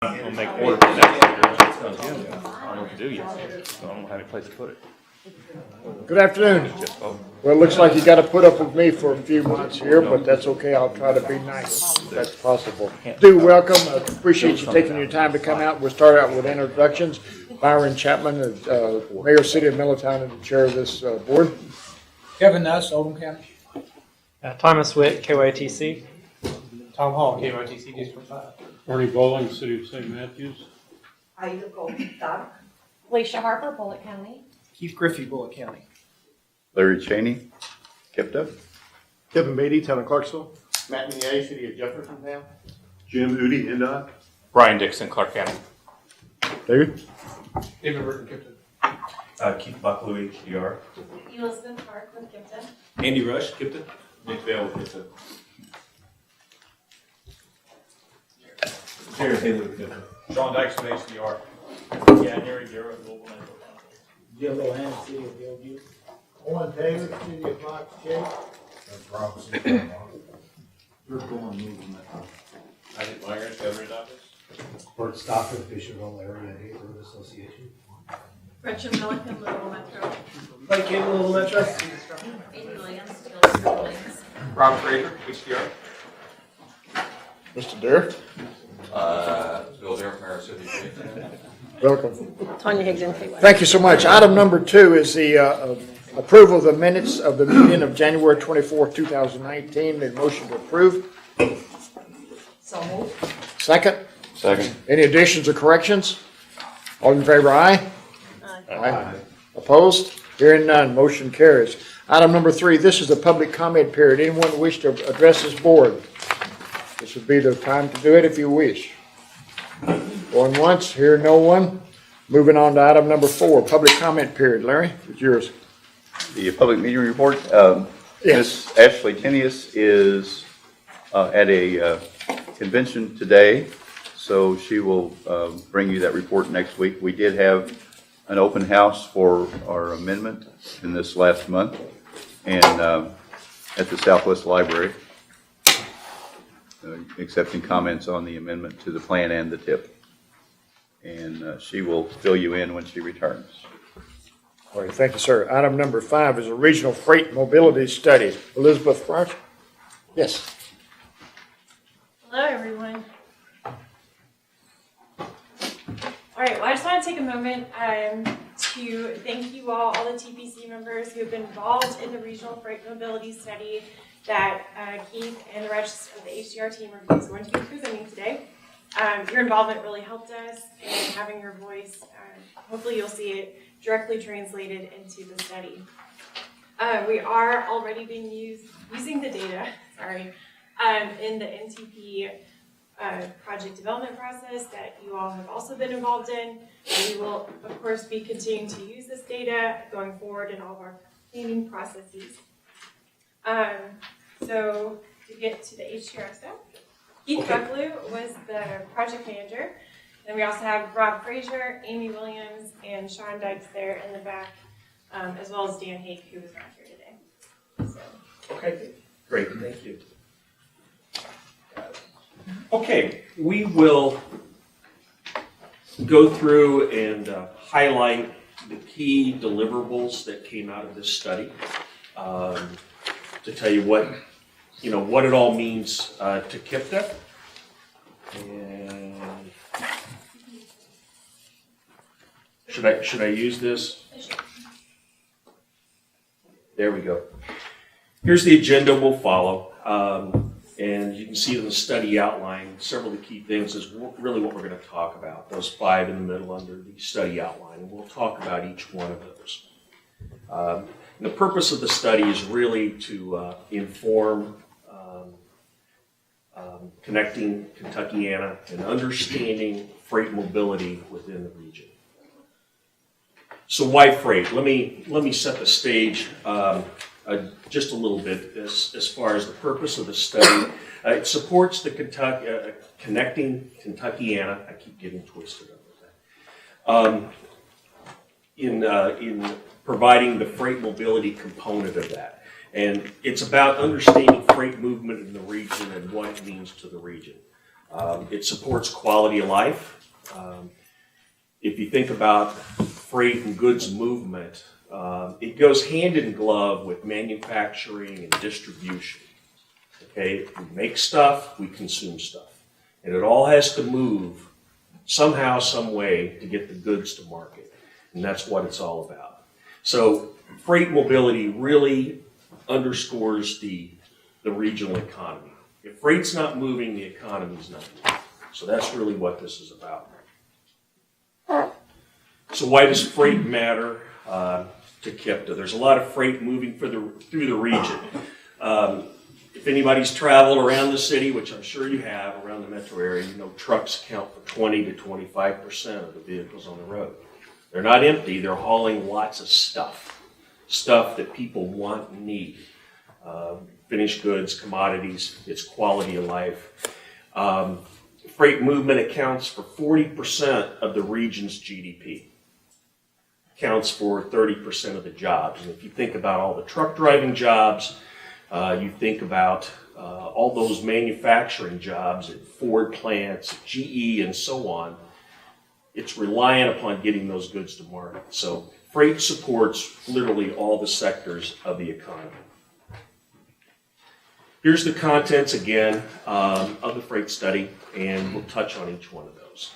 I'll make order for next year. It's done Jim. I don't know what to do yet. So I don't have any place to put it. Good afternoon. Well, it looks like you got to put up with me for a few months here, but that's okay. I'll try to be nice if that's possible. Do welcome. I appreciate you taking your time to come out. We'll start out with introductions. Byron Chapman, Mayor City of Middletown, and the chair of this board. Kevin Nuss, Oldham County. Thomas Witt, KYTC. Tom Hall, KYTC District 5. Arnie Bowling, City of St. Matthews. Aida Golden Duck. Alicia Harper, Bullitt County. Keith Griffey, Bullitt County. Larry Cheney, Kipta. Kevin Beatty, Town of Clarksville. Matt Nier, City of Jeffersontown. Jim Udi, NDOT. Brian Dixon, Clark County. David? David Burton, Kipton. Keith Buckley, HDR. Elizabeth Park with Gibson. Andy Rush, Kipton. Nick Vale, Kipton. Jared Haley, Kipton. Sean Dykes with HDR. Yeah, Harry Garrett, Louisville Metro. Jim Lohan, City of Hillview. Owen Taylor, City of Fox Chase. That's Robinson. You're going moving that. Isaac Myers, Governor's Office. Bert Stockton, Fisherville Area Neighborhood Association. Gretchen Milliken, Little Metro. Mike King, Little Metro. Amy Williams, Phillips Buildings. Rob Fraser, HDR. Mr. Dare? Bill Dare, Mayor City. Welcome. Tanya Higdon, KY. Thank you so much. Item number 2 is the approval of the minutes of the meeting of January 24, 2019. Need a motion to approve. So moved. Second? Second. Any additions or corrections? All in favor, aye? Aye. Opposed? Hearing none, motion carries. Item number 3, this is the public comment period. Anyone wish to address this board? This would be the time to do it if you wish. Going once, hear no one. Moving on to item number 4, public comment period. Larry, it's yours. The public meeting report. Yes. Ms. Ashley Tenius is at a convention today, so she will bring you that report next week. We did have an open house for our amendment in this last month, and at the Southwest Library, accepting comments on the amendment to the plan and the tip. And she will fill you in when she returns. All right, thank you, sir. Item number 5 is a regional freight mobility study. Elizabeth French? Yes. Hello, everyone. All right, well, I just want to take a moment to thank you all the TPC members who have been involved in the regional freight mobility study that Keith and the rest of the HDR team are going to be presenting today. Your involvement really helped us, and having your voice, hopefully you'll see it directly translated into the study. We are already using the data, in the NTP project development process that you all have also been involved in. And we will, of course, be continuing to use this data going forward in all of our planning processes. So to get to the HDR stuff, Keith Buckley was the project manager. Then we also have Rob Fraser, Amy Williams, and Sean Dykes there in the back, as well as Dan Hake, who was not here today. So. Okay, great, thank you. Okay, we will go through and highlight the key deliverables that came out of this study to tell you what it all means to KIPTA. And should I use this? There we go. Here's the agenda we'll follow. And you can see in the study outline, several of the key things is really what we're going to talk about. Those 5 in the middle under the study outline. And we'll talk about each one of those. And the purpose of the study is really to inform connecting Kentuckiana and understanding freight mobility within the region. So why freight? Let me set the stage just a little bit as far as the purpose of the study. It supports the connecting Kentuckiana. I keep getting twisted up with that. In providing the freight mobility component of that. And it's about understanding freight movement in the region and what it means to the region. It supports quality of life. If you think about freight and goods movement, it goes hand in glove with manufacturing and distribution. Okay, we make stuff, we consume stuff, and it all has to move somehow, some way to get the goods to market, and that's what it's all about. So freight mobility really underscores the regional economy. If freight's not moving, the economy's not moving. So that's really what this is about. So why does freight matter to KIPTA? There's a lot of freight moving through the region. If anybody's traveled around the city, which I'm sure you have, around the metro area, you know trucks account for 20 to 25% of the vehicles on the road. They're not empty, they're hauling lots of stuff that people want and need. Finished goods, commodities, it's quality of life. Freight movement accounts for 40% of the region's GDP. Accounts for 30% of the jobs. And if you think about all the truck driving jobs, you think about all those manufacturing jobs at Ford plants, GE, and so on, it's reliant upon getting those goods to market. So freight supports literally all the sectors of the economy. Here's the contents again of the freight study, and we'll touch on each one of those.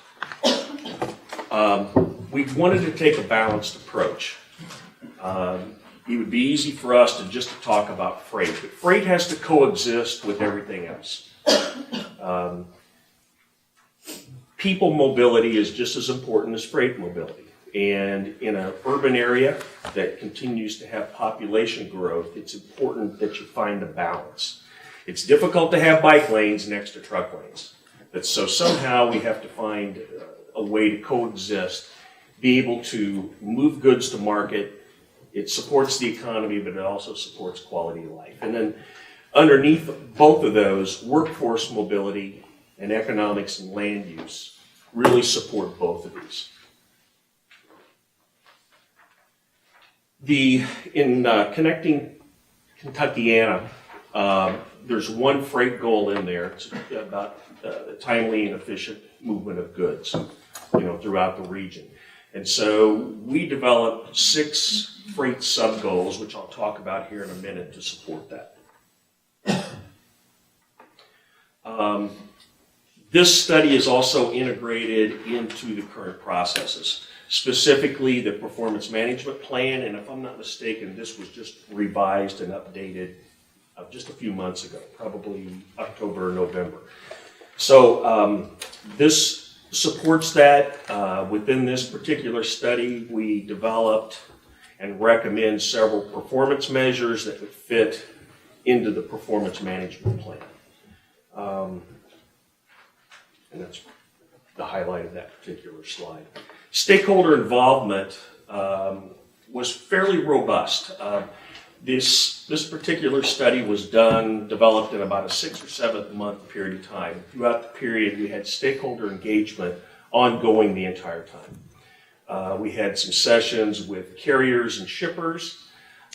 We wanted to take a balanced approach. It would be easy for us to just talk about freight, but freight has to coexist with everything else. People mobility is just as important as freight mobility. And in an urban area that continues to have population growth, it's important that you find a balance. It's difficult to have bike lanes next to truck lanes. But so somehow we have to find a way to coexist, be able to move goods to market. It supports the economy, but it also supports quality of life. And then underneath both of those, workforce mobility and economics and land use really support both of these. In Connecting Kentuckiana, there's one freight goal in there. It's about the timely and efficient movement of goods, throughout the region. And so we developed 6 freight sub-goals, which I'll talk about here in a minute, to support that. This study is also integrated into the current processes, specifically the performance management plan. And if I'm not mistaken, this was just revised and updated just a few months ago, probably October or November. So this supports that. Within this particular study, we developed and recommend several performance measures that would fit into the performance management plan. And that's the highlight of that particular slide. Stakeholder involvement was fairly robust. This particular study was developed in about a 6 or 7 month period of time. Throughout the period, we had stakeholder engagement ongoing the entire time. We had some sessions with carriers and shippers,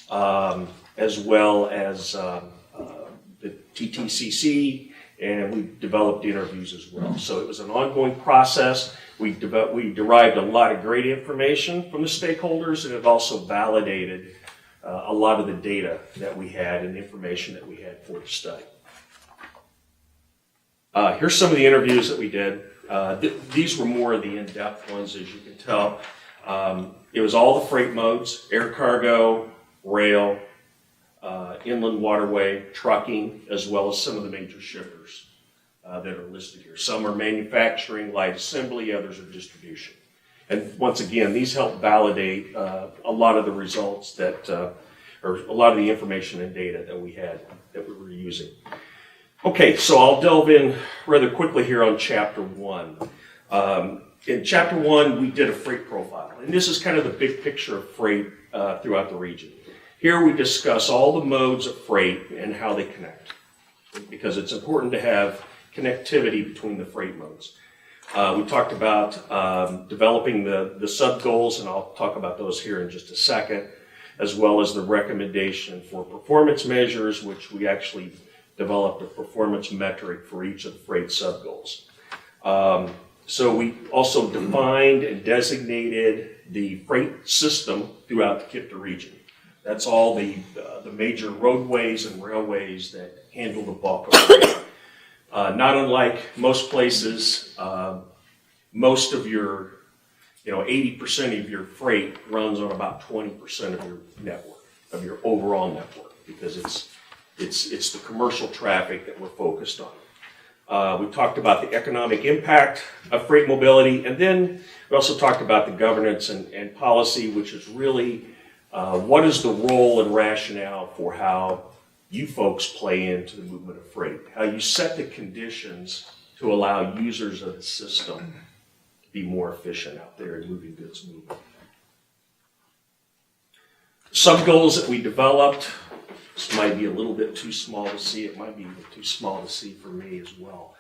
as well as the TTCC, and we developed interviews as well. So it was an ongoing process. We derived a lot of great information from the stakeholders, and it also validated a lot of the data that we had and the information that we had for the study. Here's some of the interviews that we did. These were more of the in-depth ones, as you can tell. It was all the freight modes: air cargo, rail, inland waterway, trucking, as well as some of the major shippers that are listed here. Some are manufacturing, light assembly, others are distribution. And once again, these help validate a lot of the results or a lot of the information and data that we had, that we were using. Okay, so I'll delve in rather quickly here on Chapter 1. In Chapter 1, we did a freight profile, and this is kind of the big picture of freight throughout the region. Here we discuss all the modes of freight and how they connect, because it's important to have connectivity between the freight modes. We talked about developing the sub-goals, and I'll talk about those here in just a second, as well as the recommendation for performance measures, which we actually developed a performance metric for each of the freight sub-goals. So we also defined and designated the freight system throughout the KIPTA region. That's all the major roadways and railways that handle the bulk of freight. Not unlike most places, most of your, 80% of your freight runs on about 20% of your network, of your overall network, because it's the commercial traffic that we're focused on. We talked about the economic impact of freight mobility, and then we also talked about the governance and policy, which is really what is the role and rationale for how you folks play into the movement of freight, how you set the conditions to allow users of the system to be more efficient out there in moving goods moving. Sub-goals that we developed, this might be a little bit too small to see, it might be too small to see for me as well.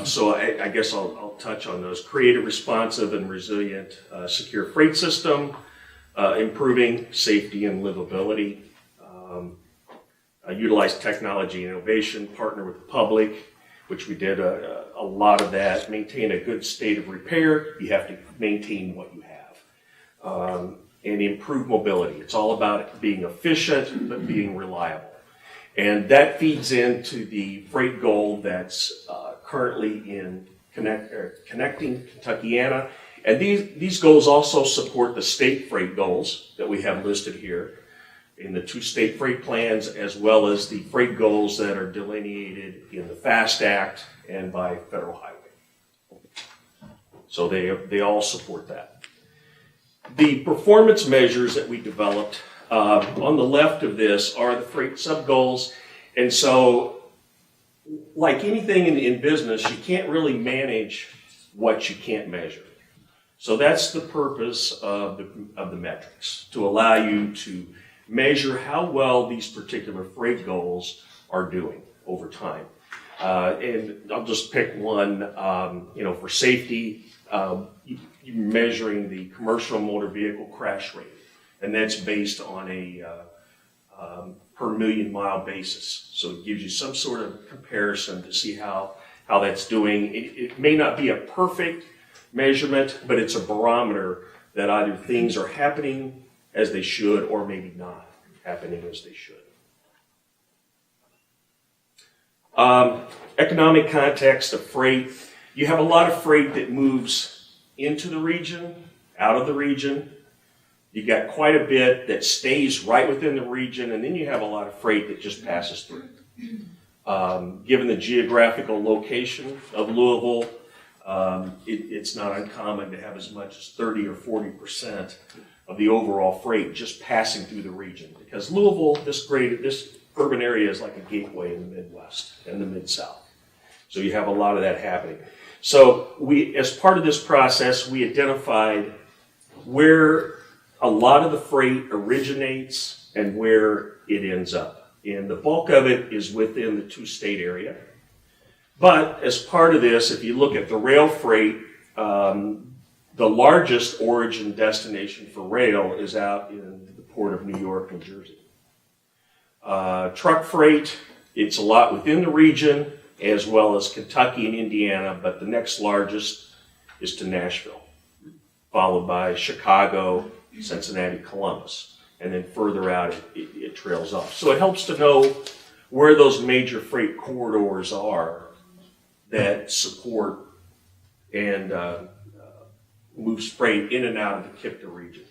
So I guess I'll touch on those. Create a responsive and resilient secure freight system, improving safety and livability, utilize technology and innovation, partner with the public, which we did a lot of that, maintain a good state of repair. You have to maintain what you have. And improve mobility. It's all about being efficient, but being reliable. And that feeds into the freight goal that's currently in connecting Kentuckiana. And these goals also support the state freight goals that we have listed here in the 2 state freight plans, as well as the freight goals that are delineated in the FAST Act and by federal highway. So they all support that. The performance measures that we developed on the left of this are the freight sub-goals. And so, like anything in business, you can't really manage what you can't measure. So that's the purpose of the metrics, to allow you to measure how well these particular freight goals are doing over time. And I'll just pick one, for safety, you're measuring the commercial motor vehicle crash rate, and that's based on a per million mile basis. So it gives you some sort of comparison to see how that's doing. It may not be a perfect measurement, but it's a barometer that either things are happening as they should or maybe not happening as they should. Economic context of freight. You have a lot of freight that moves into the region, out of the region. You got quite a bit that stays right within the region, and then you have a lot of freight that just passes through. Given the geographical location of Louisville, it's not uncommon to have as much as 30 or 40% of the overall freight just passing through the region. Because Louisville, this urban area is like a gateway in the Midwest and the Mid-South. So you have a lot of that happening. So as part of this process, we identified where a lot of the freight originates and where it ends up. And the bulk of it is within the 2-state area. But as part of this, if you look at the rail freight, the largest origin destination for rail is out in the port of New York, New Jersey. Truck freight, it's a lot within the region, as well as Kentucky and Indiana, but the next largest is to Nashville, followed by Chicago, Cincinnati, Columbus, and then further out it trails off. So it helps to know where those major freight corridors are that support and moves freight in and out of the KIPTA region.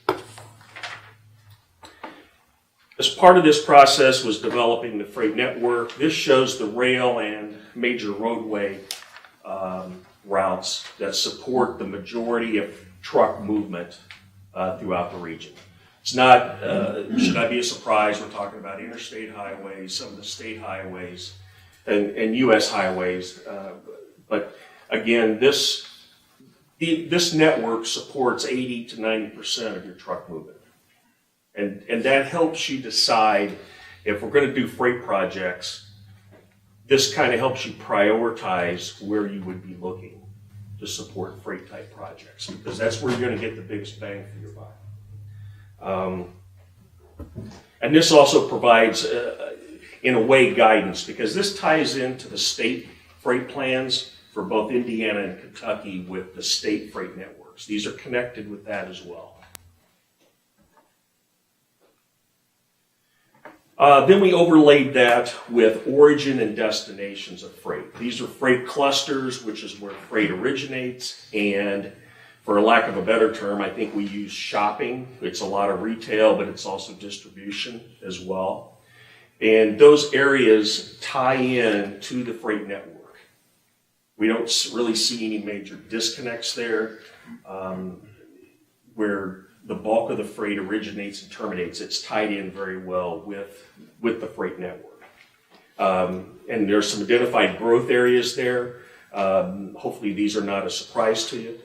As part of this process was developing the freight network. This shows the rail and major roadway routes that support the majority of truck movement throughout the region. It's not, should not be a surprise, we're talking about interstate highways, some of the state highways, and U.S. highways. But again, this network supports 80 to 90% of your truck movement. And that helps you decide if we're going to do freight projects. This kind of helps you prioritize where you would be looking to support freight type projects, because that's where you're going to get the biggest bang for your buck. And this also provides, in a way, guidance, because this ties into the state freight plans for both Indiana and Kentucky with the state freight networks. These are connected with that as well. Then we overlaid that with origin and destinations of freight. These are freight clusters, which is where freight originates, and for lack of a better term, I think we use shopping. It's a lot of retail, but it's also distribution as well. And those areas tie in to the freight network. We don't really see any major disconnects there. Where the bulk of the freight originates and terminates, it's tied in very well with the freight network. And there's some identified growth areas there. Hopefully these are not a surprise to you.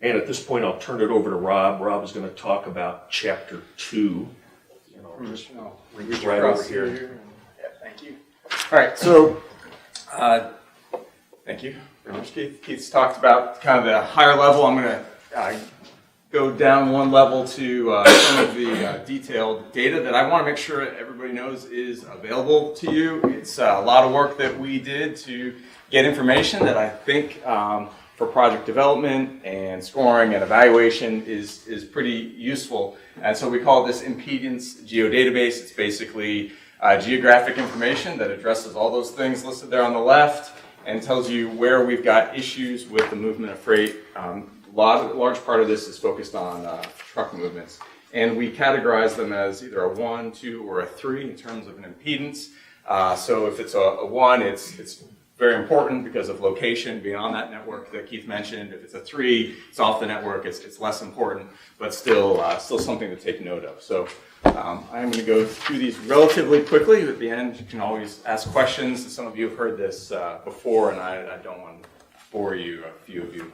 And at this point, I'll turn it over to Rob. Rob is going to talk about Chapter 2. And I'll just reach right over here. Yeah, thank you. All right, so thank you very much, Keith. Keith's talked about kind of the higher level. I'm going to go down one level to some of the detailed data that I want to make sure everybody knows is available to you. It's a lot of work that we did to get information that I think for project development and scoring and evaluation is pretty useful. And so we call this impedance geodatabase. It's basically geographic information that addresses all those things listed there on the left and tells you where we've got issues with the movement of freight. Large part of this is focused on truck movements. And we categorize them as either a 1, 2, or a 3 in terms of an impedance. So if it's a 1, it's very important because of location being on that network that Keith mentioned. If it's a 3, it's off the network, it's less important, but still something to take note of. So I'm going to go through these relatively quickly. At the end, you can always ask questions. Some of you have heard this before, and I don't want to bore you, a few of you.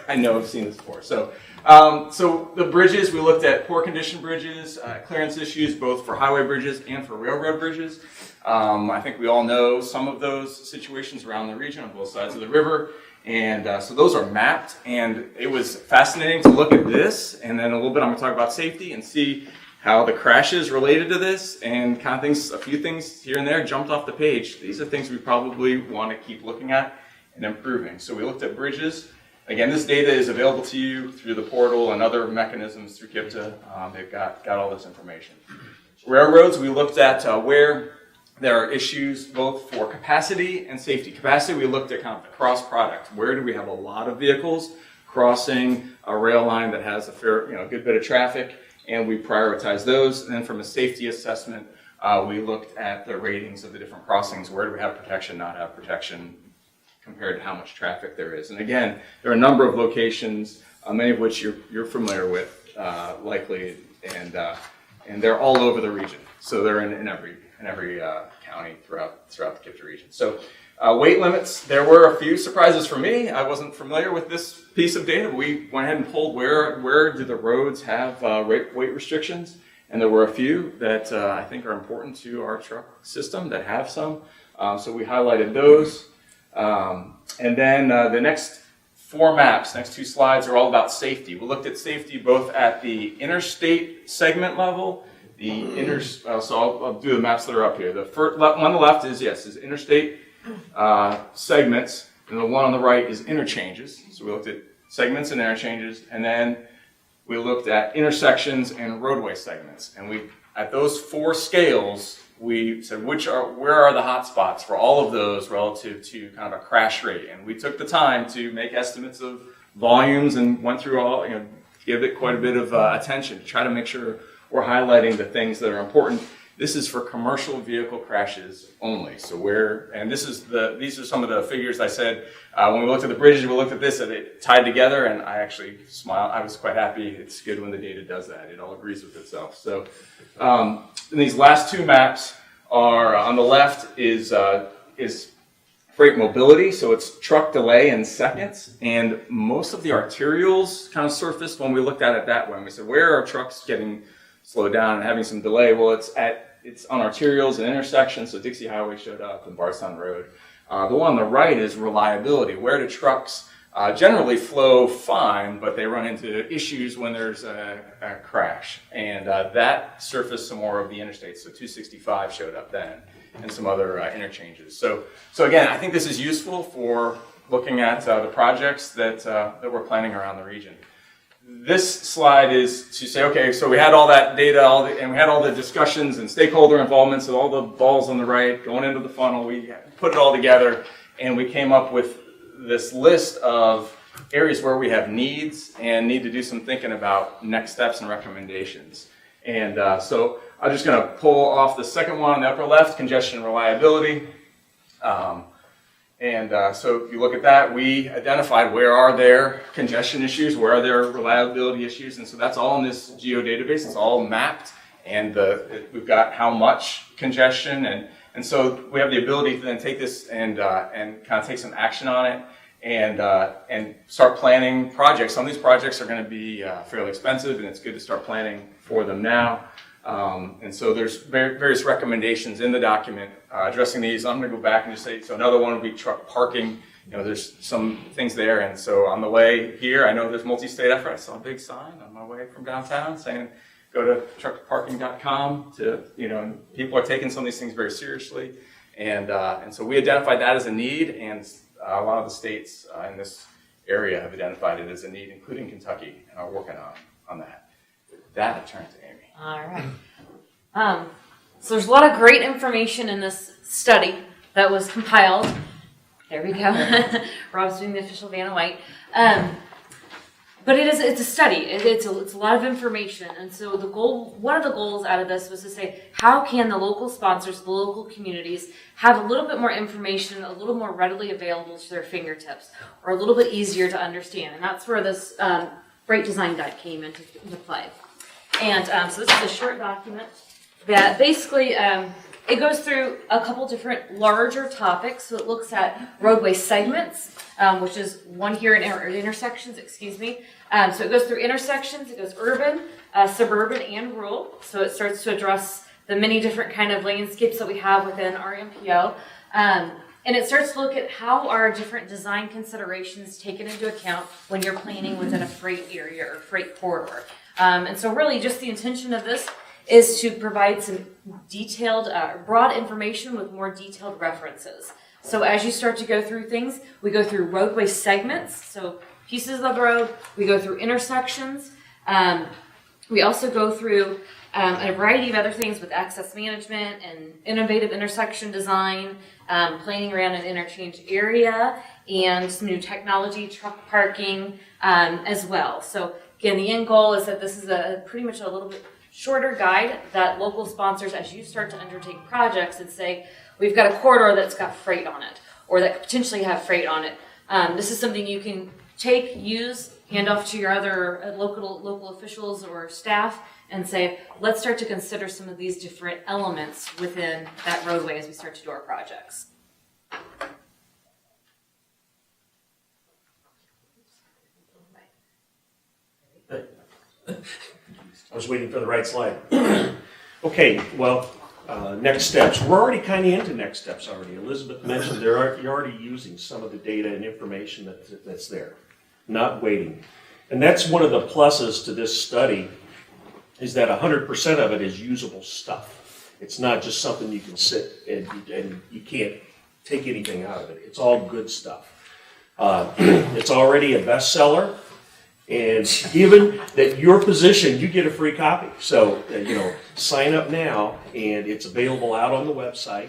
I know I've seen this before. So the bridges, we looked at poor condition bridges, clearance issues, both for highway bridges and for railroad bridges. I think we all know some of those situations around the region on both sides of the river. And so those are mapped, and it was fascinating to look at this, and then a little bit I'm going to talk about safety and see how the crashes related to this, and kind of things, a few things here and there jumped off the page. These are things we probably want to keep looking at and improving. So we looked at bridges. Again, this data is available to you through the portal and other mechanisms through KIPTA. They've got all this information. Railroads, we looked at where there are issues both for capacity and safety. Capacity, we looked at kind of the cross product. Where do we have a lot of vehicles crossing a rail line that has a fair, good bit of traffic, and we prioritize those. And then from a safety assessment, we looked at the ratings of the different crossings. Where do we have protection, not have protection, compared to how much traffic there is. And again, there are a number of locations, many of which you're familiar with, likely, and they're all over the region. So they're in every county throughout the KIPTA region. So weight limits, there were a few surprises for me. I wasn't familiar with this piece of data. We went ahead and pulled where do the roads have weight restrictions, and there were a few that I think are important to our truck system that have some. So we highlighted those. And then the next 4 maps, next 2 slides are all about safety. We looked at safety both at the interstate segment level, so I'll do the maps that are up here. The first one on the left is interstate segments, and the one on the right is interchanges. So we looked at segments and interchanges, and then we looked at intersections and roadway segments. And at those 4 scales, we said where are the hot spots for all of those relative to kind of a crash rate. And we took the time to make estimates of volumes and went through all, give it quite a bit of attention to try to make sure we're highlighting the things that are important. This is for commercial vehicle crashes only. So these are some of the figures I said when we looked at the bridges. We looked at this and it tied together, and I actually smiled. I was quite happy. It's good when the data does that. It all agrees with itself. So these last 2 maps are on the left is freight mobility. So it's truck delay in seconds, and most of the arterials kind of surfaced when we looked at it that way. And we said, where are trucks getting slowed down and having some delay? Well, it's on arterials and intersections. So Dixie Highway showed up and Bardstown Road. The one on the right is reliability. Where do trucks generally flow fine, but they run into issues when there's a crash? And that surfaced some more of the interstates. So 265 showed up then. and some other interchanges. So again, I think this is useful for looking at the projects that we're planning around the region. This slide is to say, okay, so we had all that data, and we had all the discussions and stakeholder involvement, so all the balls on the right going into the funnel, we put it all together, and we came up with this list of areas where we have needs and need to do some thinking about next steps and recommendations. And so I'm just going to pull off the second one on the upper left, congestion and reliability. So if you look at that, we identified where are there congestion issues, where are there reliability issues, and so that's all in this geodatabase. It's all mapped, and we've got how much congestion, and so we have the ability to then take this and kind of take some action on it and start planning projects. Some of these projects are going to be fairly expensive, and it's good to start planning for them now. And so there's various recommendations in the document addressing these. I'm going to go back and just say, so another one would be truck parking. You know, there's some things there. And so on the way here, I know there's multi-state effort. I saw a big sign on my way from downtown saying, go to truckparking.com to, you know, and people are taking some of these things very seriously. And so we identified that as a need, and a lot of the states in this area have identified it as a need, including Kentucky, and are working on that. With that, I turn to Amy. All right. So there's a lot of great information in this study that was compiled. There we go. Rob's doing the official Vanna White. But it's a study. It's a lot of information. And so one of the goals out of this was to say, how can the local sponsors, the local communities, have a little bit more information, a little more readily available to their fingertips, or a little bit easier to understand. And that's where this Freight Design Guide came into play. And so this is a short document that basically it goes through a couple different larger topics. So it looks at roadway segments, which is one here in intersections, excuse me. So it goes through intersections, it goes urban, suburban, and rural. So it starts to address the many different kind of landscapes that we have within our MPO. And it starts to look at how are different design considerations taken into account when you're planning within a freight area or freight corridor. And so really just the intention of this is to provide some detailed, broad information with more detailed references. So as you start to go through things, we go through roadway segments, so pieces of the road, we go through intersections, we also go through a variety of other things with access management and innovative intersection design, planning around an interchange area, and some new technology, truck parking as well. So again, the end goal is that this is pretty much a little bit shorter guide that local sponsors, as you start to undertake projects and say, we've got a corridor that's got freight on it, or that could potentially have freight on it. This is something you can take, use, hand off to your other local officials or staff and say, let's start to consider some of these different elements within that roadway as we start to do our projects. I was waiting for the right slide. Okay, well, next steps. We're already kind of into next steps already. Elizabeth mentioned you're already using some of the data and information that's there, not waiting. And that's one of the pluses to this study, is that 100% of it is usable stuff. It's not just something you can sit and you can't take anything out of it. It's all good stuff. It's already a bestseller. And given that your position, you get a free copy. So, sign up now, and it's available out on the website.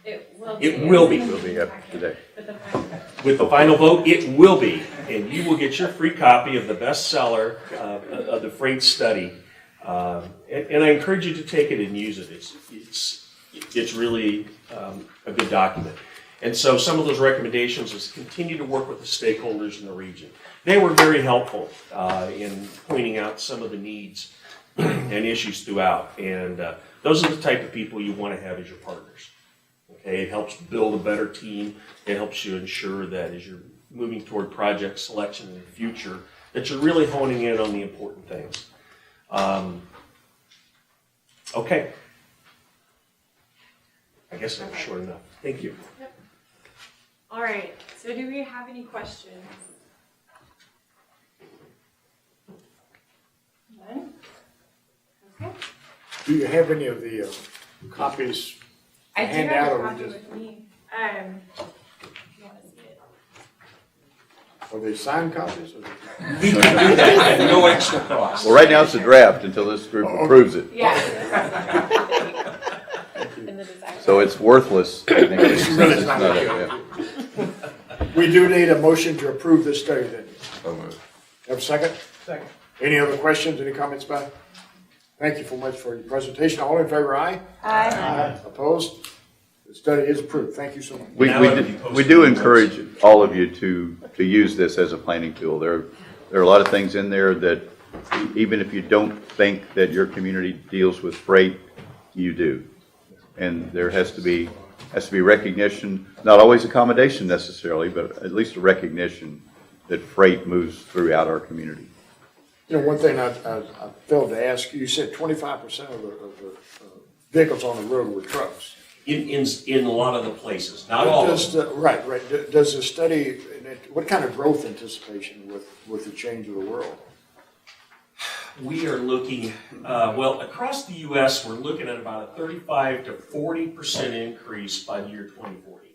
It will be. Will be up today. With the final vote, it will be. And you will get your free copy of the bestseller of the freight study. And I encourage you to take it and use it. It's really a good document. And so some of those recommendations is continue to work with the stakeholders in the region. They were very helpful in pointing out some of the needs and issues throughout. And those are the type of people you want to have as your partners. Okay, it helps build a better team. It helps you ensure that as you're moving toward project selection in the future, that you're really honing in on the important things. Okay. I guess that was short enough. Thank you. Yep. All right, so do we have any questions? None? Okay. Do you have any of the copies I do hand have out a or copy just, with me. If you want to see it. are they signed copies? Or No extra cost. Well, right now it's a draft until this group approves it. Yeah. In the design. So it's worthless. I think, since really it's not. not a- We do need a motion to approve this study then. So moved. Have a second? Second. Any other questions, any comments back? Thank you so much for your presentation. All in favor, aye? Aye. Opposed? The study is approved. Thank you so much. We do encourage all of you to use this as a planning tool. There are a lot of things in there that even if you don't think that your community deals with freight, you do. And there has to be recognition, not always accommodation necessarily, but at least a recognition that freight moves throughout our community. You know, one thing I failed to ask, you said 25% of the vehicles on the road were trucks. In a lot of the places, not all of them. Right. Does the study, what kind of growth anticipation with the change of the world? We are looking, well, across the U.S., we're looking at about a 35 to 40% increase by the year 2040.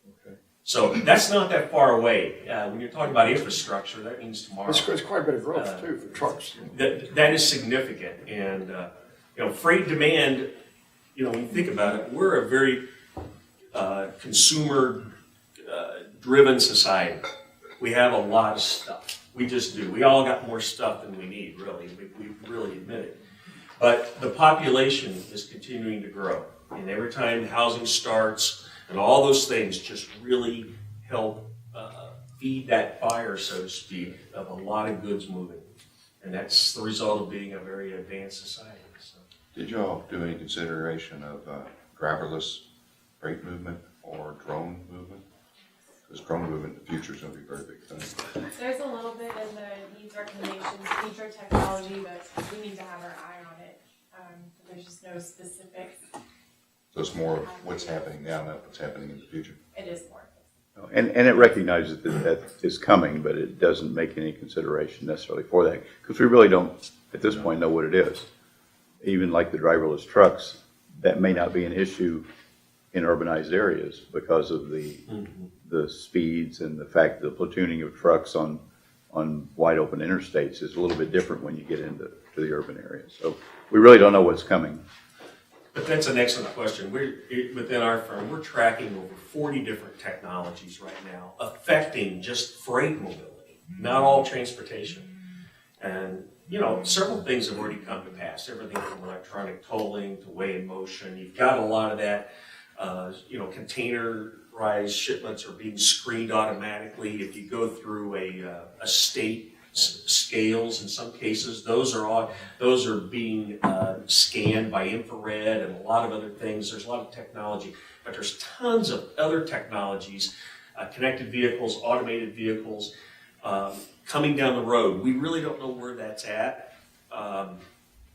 Okay. So that's not that far away. When you're talking about infrastructure, that means tomorrow. It's quite a bit of growth too for trucks. That is significant. And, freight demand, when you think about it, we're a very consumer-driven society. We have a lot of stuff. We just do. We all got more stuff than we need, really. We really admit it. But the population is continuing to grow. And every time housing starts and all those things just really help feed that fire, so to speak, of a lot of goods moving. And that's the result of being a very advanced society. So. Did y'all do any consideration of driverless freight movement or drone movement? Because drone movement in the future is going to be a very big thing. There's a little bit in the needs recommendations, future technology, but we need to have our eye on it. There's just no specifics. So it's more of what's happening now, not what's happening in the future. It is more. And it recognizes that is coming, but it doesn't make any consideration necessarily for that. Because we really don't, at this point, know what it is. Even like the driverless trucks, that may not be an issue in urbanized areas because of the speeds and the fact that the platooning of trucks on wide open interstates is a little bit different when you get into the urban areas. So we really don't know what's coming. But that's an excellent question. Within our firm, we're tracking over 40 different technologies right now affecting just freight mobility, not all transportation. And, several things have already come to pass. Everything from electronic tolling to weigh in motion. You've got a lot of that. Containerized shipments are being screened automatically. If you go through a state scales, in some cases, those are being scanned by infrared and a lot of other things. There's a lot of technology, but there's tons of other technologies, connected vehicles, automated vehicles, coming down the road. We really don't know where that's at, but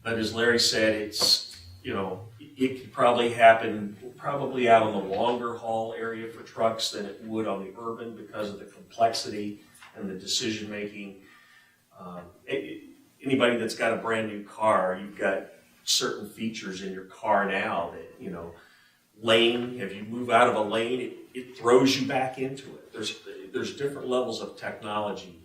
as Larry said, it's it could probably happen out on the longer haul area for trucks than it would on the urban because of the complexity and the decision making. Anybody that's got a brand new car, you've got certain features in your car now that, lane, if you move out of a lane, it throws you back into it. There's different levels of technology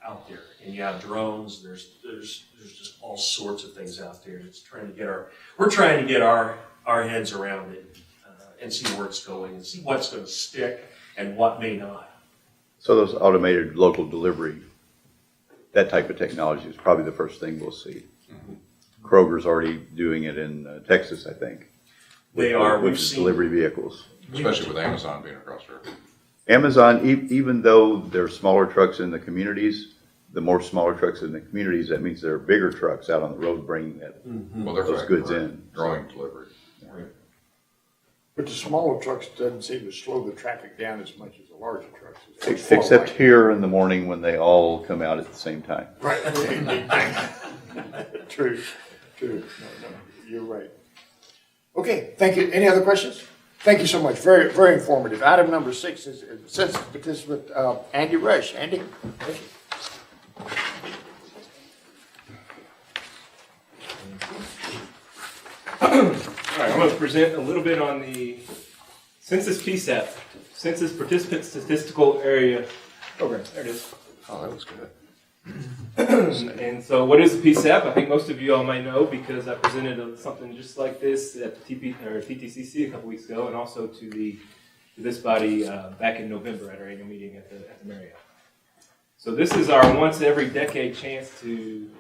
out there. And you have drones, there's just all sorts of things out there. We're trying to get our heads around it and see where it's going and see what's going to stick and what may not. So those automated local delivery, that type of technology is probably the first thing we'll see. Kroger's already doing it in Texas, I think. They are. We've seen delivery vehicles. Especially with Amazon being across the river. Amazon, even though there are smaller trucks in the communities, the more smaller trucks in the communities, that means there are bigger trucks out on the road bringing those goods in. Drawing delivery. But the smaller trucks doesn't seem to slow the traffic down as much as the larger trucks. Except here in the morning when they all come out at the same time. Right. True. No, you're right. Okay, thank you. Any other questions? Thank you so much. Very, very informative. Item number 6 is census participant Andy Rush. Andy? Thank you. All right, I'm want to present a little bit on the Census PSAP, Census Participant Statistical Area Program. There it is. Oh, that was good. And so what is the PSAP? I think most of you all might know because I presented something just like this at the TTCC a couple weeks ago, and also to this body back in November at our annual meeting at the Marriott. So this is our once every decade chance to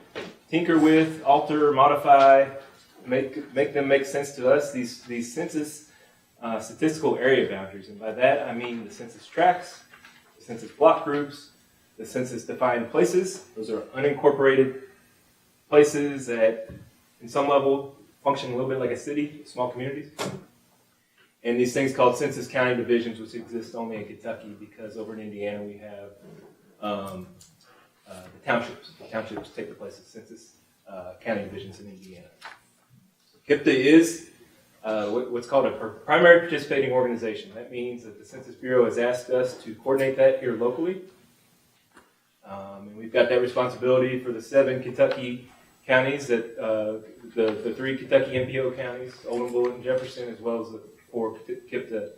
tinker with, alter, modify, make them make sense to us, these census statistical area boundaries. And by that I mean the census tracts, the census block groups, the census defined places. Those are unincorporated places that in some level function a little bit like a city, small communities. And these things called census county divisions, which exist only in Kentucky because over in Indiana we have the townships. The townships take the place of census county divisions in Indiana. So KIPTA is what's called a primary participating organization. That means that the Census Bureau has asked us to coordinate that here locally. And we've got that responsibility for the 7 Kentucky counties, that the 3 Kentucky MPO counties, Oldham, Bullitt, and Jefferson, as well as the 4 KIPTA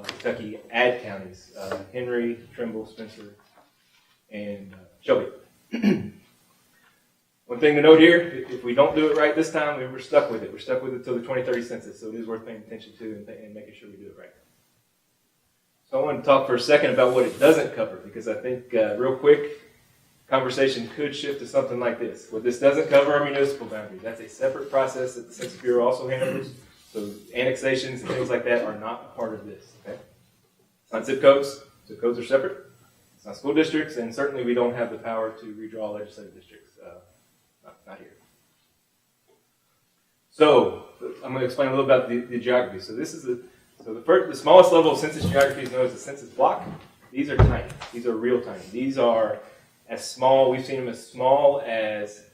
Kentucky ad counties, Henry, Trimble, Spencer, and Shelby. One thing to note here, if we don't do it right this time, we're stuck with it. We're stuck with it till the 2030 census, so it is worth paying attention to and making sure we do it right. So I want to talk for a second about what it doesn't cover, because I think real quick, conversation could shift to something like this. What this doesn't cover are municipal boundaries. That's a separate process that the Census Bureau also handles. So annexations and things like that are not part of this. Okay? It's not zip codes. Zip codes are separate. It's not school districts, and certainly we don't have the power to redraw legislative districts. Not here. So I'm going to explain a little about the geography. So this is the smallest level of census geography is known as the census block. These are tiny. These are real tiny. These are as small. We've seen them as small as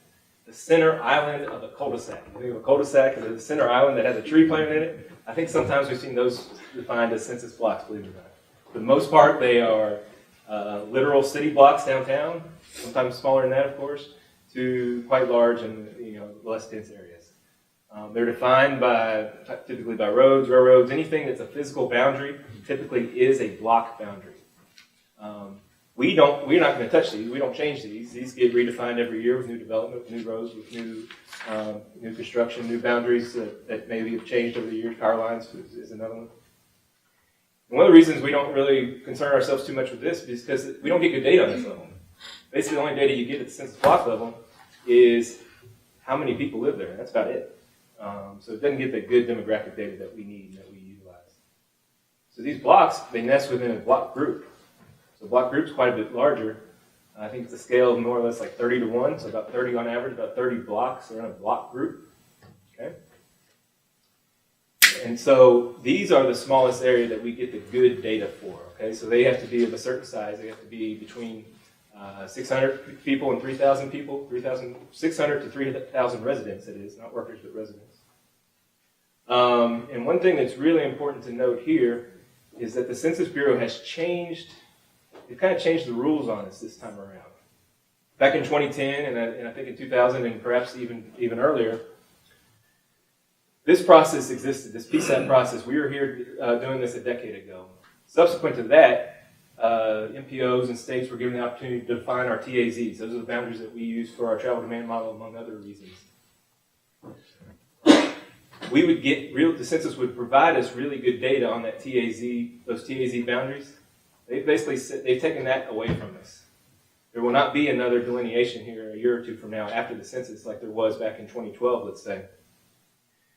the center island of a cul-de-sac. You think of a cul-de-sac as a center island that has a tree planted in it. I think sometimes we've seen those defined as census blocks, believe it or not. For the most part, they are literal city blocks downtown, sometimes smaller than that, of course, to quite large and less dense areas. They're defined typically by roads, railroads, anything that's a physical boundary typically is a block boundary. We're not going to touch these. We don't change these. These get redefined every year with new development, with new roads, with new construction, new boundaries that maybe have changed over the years. Power lines is another one. And one of the reasons we don't really concern ourselves too much with this is because we don't get good data on this level. Basically, the only data you get at the census block level is how many people live there. That's about it. So it doesn't get the good demographic data that we need and that we utilize. So these blocks, they nest within a block group. So block group's quite a bit larger. I think it's a scale of more or less like 30 to 1, so about 30 on average, about 30 blocks are in a block group. Okay. And so these are the smallest area that we get the good data for. Okay, so they have to be of a certain size. They have to be between 600 people and 3,000 people, 3,600 to 3,000 residents, it is, not workers, but residents. And one thing that's really important to note here is that the Census Bureau has changed, they've kind of changed the rules on us this time around. Back in 2010, and I think in 2000, and perhaps even earlier, this process existed, this PSAP process. We were here doing this a decade ago. Subsequent to that, MPOs and states were given the opportunity to define our TAZs. Those are the boundaries that we use for our travel demand model, among other reasons. We would the census would provide us really good data on that TAZ, those TAZ boundaries. They've taken that away from us. There will not be another delineation here a year or two from now after the census like there was back in 2012, let's say.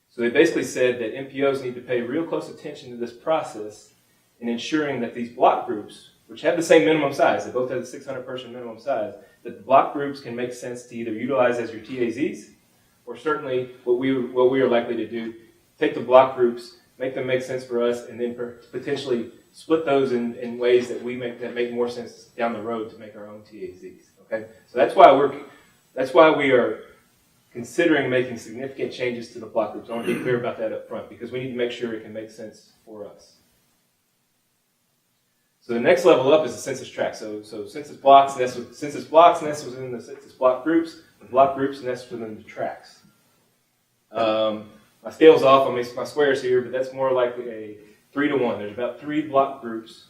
So they basically said that MPOs need to pay real close attention to this process in ensuring that these block groups, which have the same minimum size, they both have the 600-person minimum size, that the block groups can make sense to either utilize as your TAZs, or certainly what we are likely to do, take the block groups, make them make sense for us, and then potentially split those in ways that make more sense down the road to make our own TAZs. Okay, so that's why we are considering making significant changes to the block groups. I want to be clear about that up front because we need to make sure it can make sense for us. So the next level up is the census tract. So census blocks nest within the census block groups. The block groups nest within the tracts. my scale's off on my squares here, but that's more like a 3 to 1. There's about 3 block groups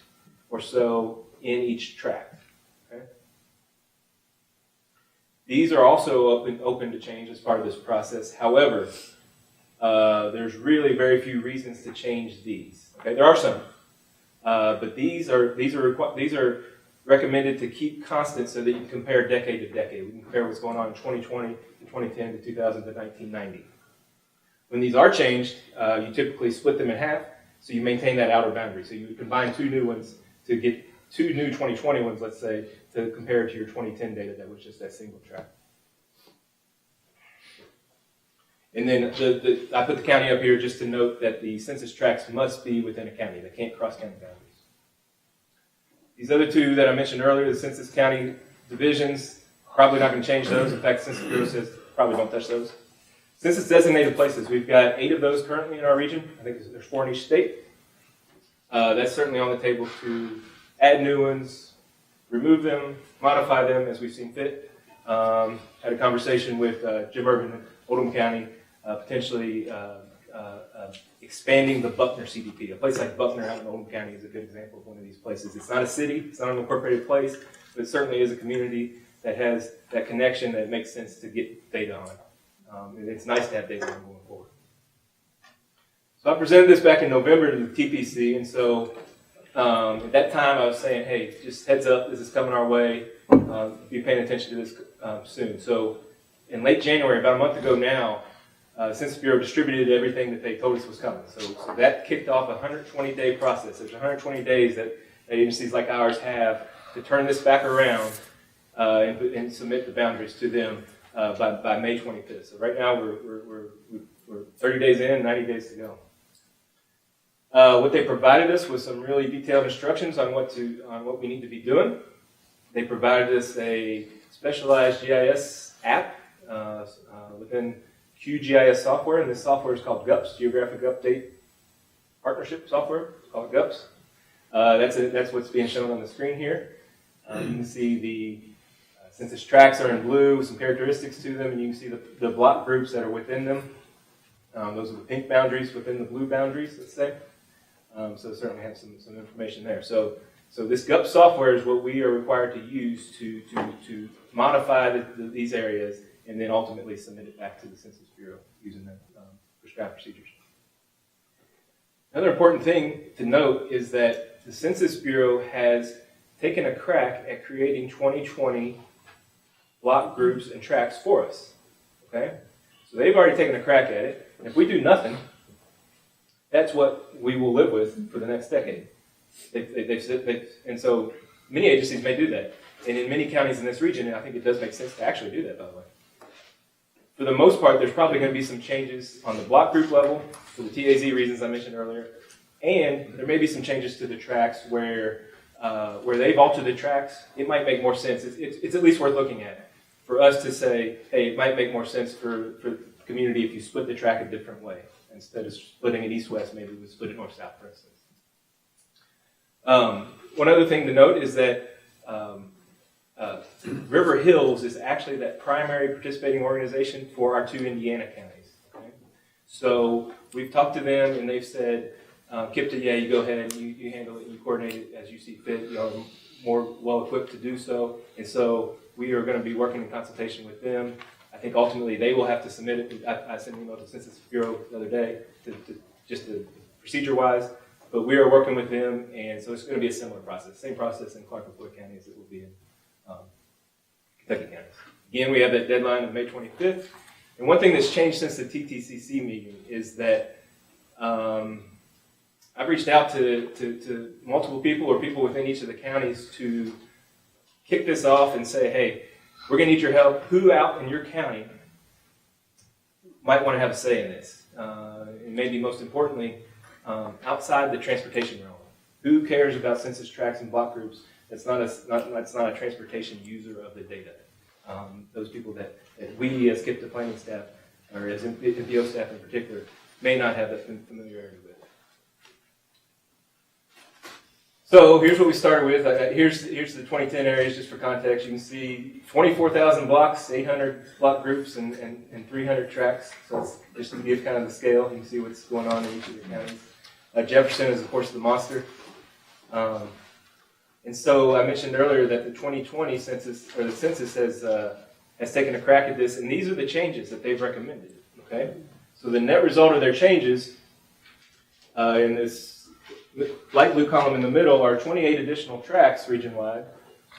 or so in each tract. Okay? These are also open to change as part of this process. However, there's really very few reasons to change these. Okay, there are some, but these are recommended to keep constant so that you can compare decade to decade. We can compare what's going on in 2020 to 2010 to 2000 to 1990. When these are changed, you typically split them in half, so you maintain that outer boundary. So you combine 2 new ones to get 2 new 2020 ones, let's say, to compare to your 2010 data that was just that single tract. And then I put the county up here just to note that the census tracts must be within a county. They can't cross county boundaries. These other 2 that I mentioned earlier, the census county divisions, probably not going to change those. In fact, the Census Bureau says probably don't touch those. Census designated places, we've got 8 of those currently in our region. I think there's 4 in each state. That's certainly on the table to add new ones, remove them, modify them as we've seen fit. Had a conversation with Jim Urban in Oldham County, potentially expanding the Buckner CDP. A place like Buckner out in Oldham County is a good example of one of these places. It's not a city, it's not an incorporated place, but it certainly is a community that has that connection that makes sense to get data on. And it's nice to have data on going forward. So I presented this back in November to the TPC, and so at that time I was saying, hey, just heads up, this is coming our way. Be paying attention to this soon. So in late January, about a month ago now, Census Bureau distributed everything that they told us was coming. So that kicked off a 120-day process. There's 120 days that agencies like ours have to turn this back around and submit the boundaries to them by May 25th. So right now we're 30 days in, 90 days to go. What they provided us was some really detailed instructions on what we need to be doing. They provided us a specialized GIS app within QGIS software, and this software is called GUPS, Geographic Update Partnership Software. It's called GUPS. That's what's being shown on the screen here. You can see the census tracts are in blue with some characteristics to them, and you can see the block groups that are within them. Those are the pink boundaries within the blue boundaries, let's say. So certainly have some information there. So this GUPS software is what we are required to use to modify these areas and then ultimately submit it back to the Census Bureau using the prescribed procedures. Another important thing to note is that the Census Bureau has taken a crack at creating 2020 block groups and tracts for us. Okay? So they've already taken a crack at it. And if we do nothing, that's what we will live with for the next decade. And so many agencies may do that. And in many counties in this region, and I think it does make sense to actually do that, by the way. For the most part, there's probably going to be some changes on the block group level for the TAZ reasons I mentioned earlier. And there may be some changes to the tracts where they've altered the tracts. It might make more sense. It's at least worth looking at for us to say, hey, it might make more sense for the community if you split the tract a different way. Instead of splitting it east-west, maybe we split it north-south, for instance. One other thing to note is that River Hills is actually that primary participating organization for our 2 Indiana counties. Okay? So we've talked to them, and they've said, Kipta, yeah, you go ahead, you handle it, you coordinate it as you see fit. You're more well-equipped to do so. And so we are going to be working in consultation with them. I think ultimately they will have to submit it. I sent an email to the Census Bureau the other day, just procedure-wise. But we are working with them, and so it's going to be a similar process. Same process in Clark and Floyd County as it will be in Kentucky counties. Again, we have that deadline of May 25th. And one thing that's changed since the TTCC meeting is that I've reached out to multiple people or people within each of the counties to kick this off and say, hey, we're going to need your help. Who out in your county might want to have a say in this? And maybe most importantly, outside the transportation realm. Who cares about census tracts and block groups? That's not a transportation user of the data. Those people that we as KIPTA planning staff, or as MPO staff in particular, may not have that familiarity with. So here's what we started with. Here's the 2010 areas just for context. You can see 24,000 blocks, 800 block groups, and 300 tracks. So it's just to give kind of the scale. You can see what's going on in each of the counties. Jefferson is, of course, the monster. And so I mentioned earlier that the 2020 census, or the census has taken a crack at this, and these are the changes that they've recommended. Okay, so the net result of their changes in this light blue column in the middle are 28 additional tracks region-wide,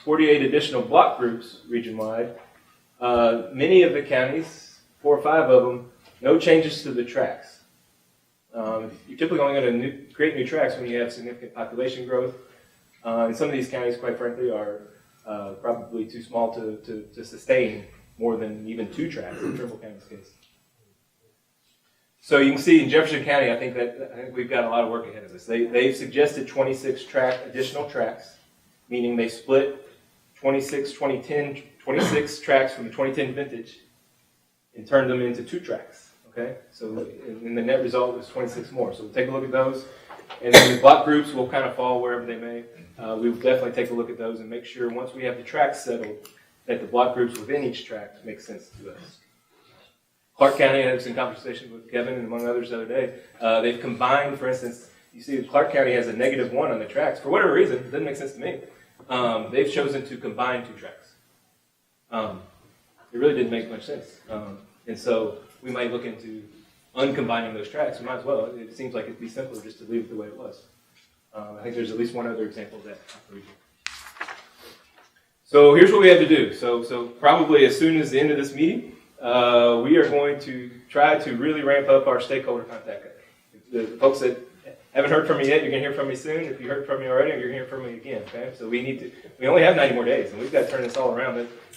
48 additional block groups region-wide. Many of the counties, 4 or 5 of them, no changes to the tracks. You're typically only going to create new tracks when you have significant population growth. And some of these counties, quite frankly, are probably too small to sustain more than even 2 tracks in Trimble County's case. So you can see in Jefferson County, I think we've got a lot of work ahead of us. They've suggested 26 additional tracks, meaning they split 26 tracks from the 2010 vintage and turned them into 2 tracks. Okay, so in the net result was 26 more. So we'll take a look at those, and then the block groups will kind of fall wherever they may. We will definitely take a look at those and make sure once we have the tracks settled that the block groups within each track make sense to us. Clark County, I had some conversations with Kevin and among others the other day. They've combined, for instance, you see Clark County has a -1 on the tracks. For whatever reason, it doesn't make sense to me. They've chosen to combine 2 tracks. It really didn't make much sense. And so we might look into uncombining those tracks. We might as well. It seems like it'd be simpler just to leave it the way it was. I think there's at least one other example of that. So here's what we have to do. So probably as soon as the end of this meeting, we are going to try to really ramp up our stakeholder contact. The folks that haven't heard from me yet, you're going to hear from me soon. If you heard from me already, you're going to hear from me again. Okay? So we only have 90 more days, and we've got to turn this all around.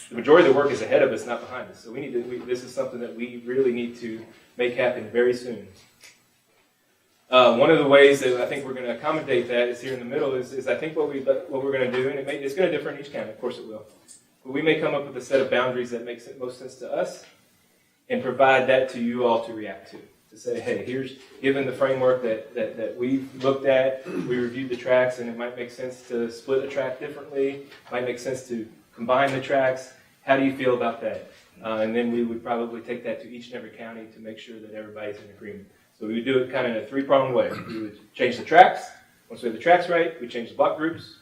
The majority of the work is ahead of us, not behind us. So this is something that we really need to make happen very soon. One of the ways that I think we're going to accommodate that is here in the middle is I think what we're going to do, and it's going to differ in each county, of course it will. But we may come up with a set of boundaries that makes most sense to us and provide that to you all to react to. To say, hey, given the framework that we've looked at, we reviewed the tracks, and it might make sense to split a track differently, it might make sense to combine the tracks. How do you feel about that? And then we would probably take that to each and every county to make sure that everybody's in agreement. So we would do it kind of in a 3-pronged way. We would change the tracks. Once we have the tracks right, we change the block groups.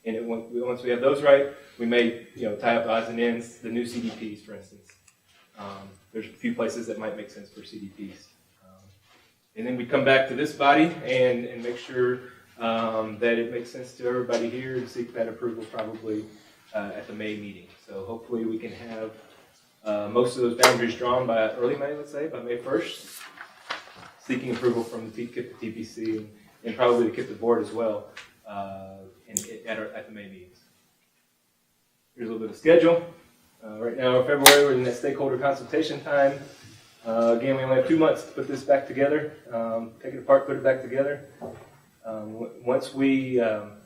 And once we have those right, we may tie up odds and ends, the new CDPs, for instance. There's a few places that might make sense for CDPs. And then we come back to this body and make sure that it makes sense to everybody here to seek that approval probably at the May meeting. So hopefully we can have most of those boundaries drawn by early May, let's say, by May 1st, seeking approval from the TPC and probably the KIP board as well at the May meetings. Here's a little bit of schedule. Right now in February, we're in that stakeholder consultation time. Again, we only have 2 months to put this back together. Take it apart, put it back together. Once we have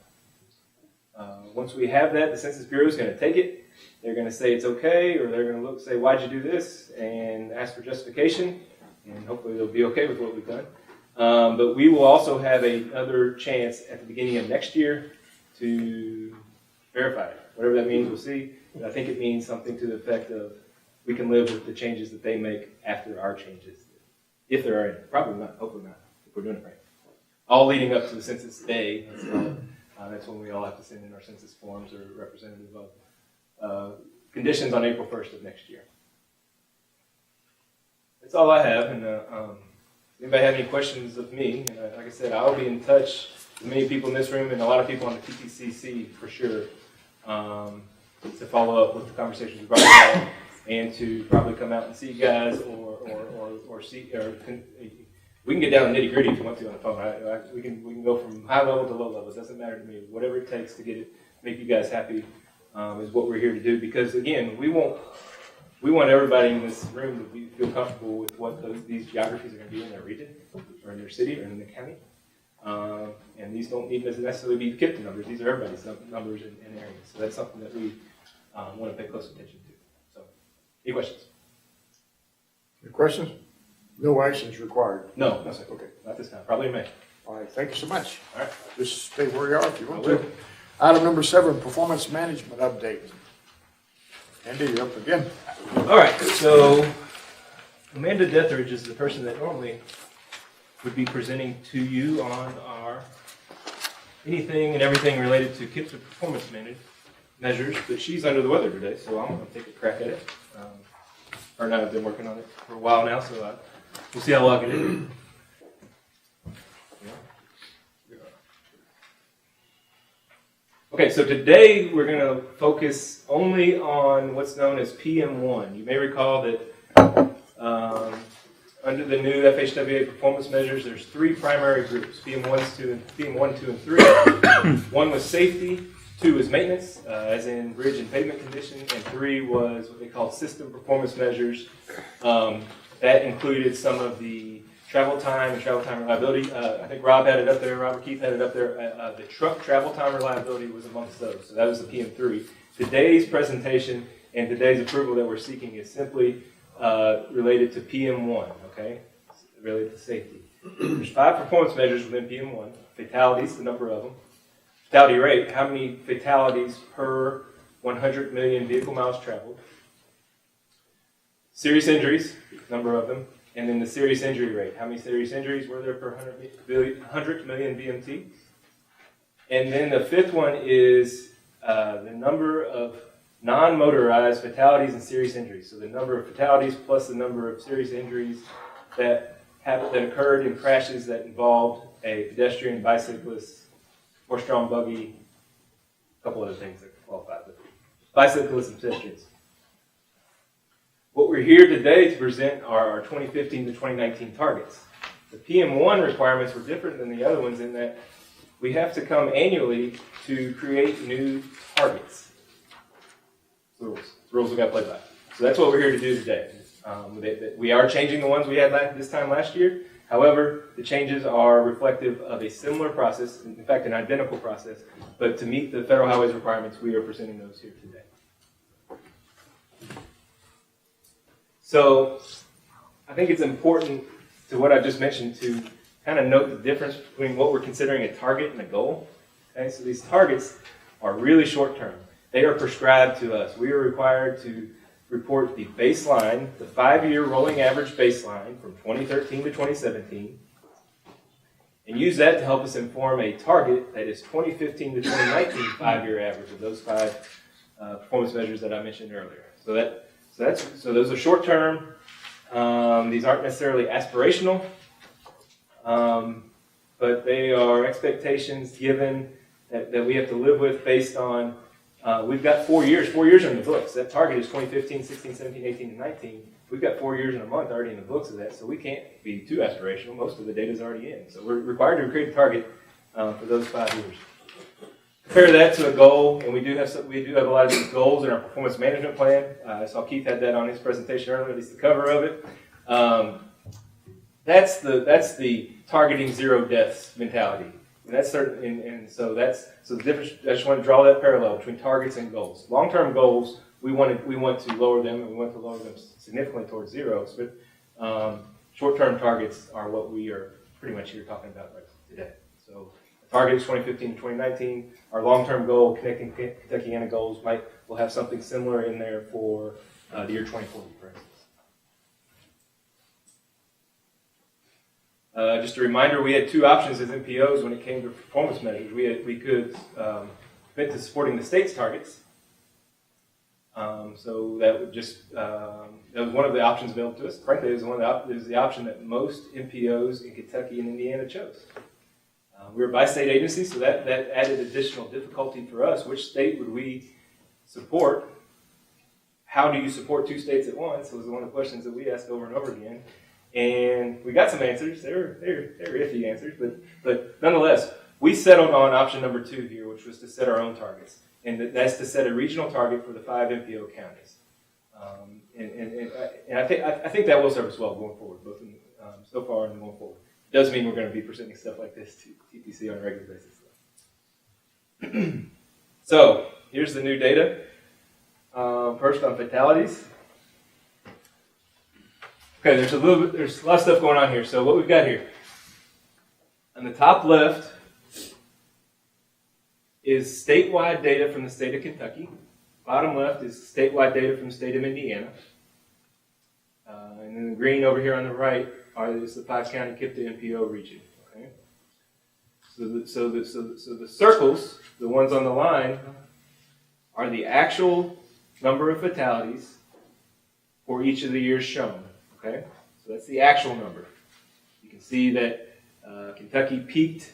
that, the Census Bureau is going to take it. They're going to say it's okay, or they're going to say, why'd you do this? And ask for justification. And hopefully they'll be okay with what we've done. But we will also have another chance at the beginning of next year to verify it. Whatever that means, we'll see. But I think it means something to the effect of we can live with the changes that they make after our changes. If there are any. Probably not. Hopefully not. If we're doing it right. All leading up to the census day. That's when we all have to send in our census forms or representative of conditions on April 1st of next year. That's all I have. And anybody have any questions of me? And like I said, I'll be in touch with many people in this room and a lot of people on the TPCC for sure to follow up with the conversations we've already had and to probably come out and see you guys or see we can get down to nitty gritty if you want to on the phone. We can go from high level to low level. It doesn't matter to me. Whatever it takes to make you guys happy is what we're here to do. Because again, we want everybody in this room to feel comfortable with what these geographies are going to be in their region or in their city or in the county. And these don't need to necessarily be KIPT numbers. These are everybody's numbers in areas. So that's something that we want to pay close attention to. So, any questions? Any questions? No action is required. No, sir. Okay, not this time. Probably in May. All right, thank you so much. All right. Just stay where you are if you want I will. to. Item number 7, performance management update. Andy, you're up again. All right, so Amanda Deathridge is the person that normally would be presenting to you on our anything and everything related to KIPS performance measures, but she's under the weather today, so I'm going to take a crack at it. Her and I have been working on it for a while now, so we'll see how long it is. Okay, so today we're going to focus only on what's known as PM1. You may recall that under the new FHWA performance measures, there's 3 primary groups, PM1, 2, and 3. 1 was safety, 2 was maintenance, as in bridge and pavement condition, and 3 was what they call system performance measures. That included some of the travel time and travel time reliability. I think Rob had it up there, Robert Keith had it up there. The truck travel time reliability was amongst those, so that was the PM3. Today's presentation and today's approval that we're seeking is simply related to PM1, okay? It's related to safety. There's 5 performance measures within PM1. Fatalities, the number of them. Fatality rate, how many fatalities per 100 million vehicle miles traveled. Serious injuries, number of them. And then the serious injury rate. How many serious injuries were there per 100 million VMT? And then the 5th one is the number of non-motorized fatalities and serious injuries. So the number of fatalities plus the number of serious injuries that occurred in crashes that involved a pedestrian, bicyclist, horse-drawn buggy, a couple other things that qualify, but bicyclists and pedestrians. What we're here today to present are our 2015 to 2019 targets. The PM1 requirements were different than the other ones in that we have to come annually to create new targets. Rules we've got to play by. So that's what we're here to do today. We are changing the ones we had this time last year. However, the changes are reflective of a similar process, in fact, an identical process, but to meet the federal highways requirements, we are presenting those here today. So I think it's important to what I just mentioned to kind of note the difference between what we're considering a target and a goal. Okay, so these targets are really short term. They are prescribed to us. We are required to report the baseline, the 5-year rolling average baseline from 2013 to 2017, and use that to help us inform a target that is 2015 to 2019 5-year average of those 5 performance measures that I mentioned earlier. So those are short term. These aren't necessarily aspirational, but they are expectations given that we have to live with based on, we've got 4 years. 4 years are in the books. That target is 2015, 16, 17, 18, and 19. We've got 4 years and a month already in the books of that, so we can't be too aspirational. Most of the data is already in. So we're required to create a target for those 5 years. Compare that to a goal, and we do have a lot of these goals in our performance management plan. I saw Keith had that on his presentation earlier, at least the cover of it. That's the targeting 0 deaths mentality, and that's certain. And so the difference. I just want to draw that parallel between targets and goals. Long-term goals, we want to lower them, and we want to lower them significantly towards 0. But short-term targets are what we are pretty much here talking about right today. So. Target is 2015 to 2019. Our long-term goal, connecting Kentuckiana goals, will have something similar in there for the year 2040, for instance. Just a reminder, we had 2 options as MPOs when it came to performance measures. We could commit to supporting the state's targets. So that would that was one of the options available to us. Frankly, it was the option that most MPOs in Kentucky and Indiana chose. We're a bi-state agency, so that added additional difficulty for us. Which state would we support? How do you support 2 states at once? Was one of the questions that we asked over and over again. And we got some answers. They were iffy answers, but nonetheless, we settled on option number 2 here, which was to set our own targets. And that's to set a regional target for the 5 MPO counties. And I think that will serve us well going forward, both so far and going forward. Does mean we're going to be presenting stuff like this to TPC on a regular basis. So here's the new data. First on fatalities. Okay, there's a lot of stuff going on here. So what we've got here, On the top left is statewide data from the state of Kentucky. Bottom left is statewide data from the state of Indiana. And then the green over here on the right is the 5-county KIPTA MPO region. Okay? So the circles, the ones on the line, are the actual number of fatalities for each of the years shown. Okay? So that's the actual number. You can see that Kentucky peaked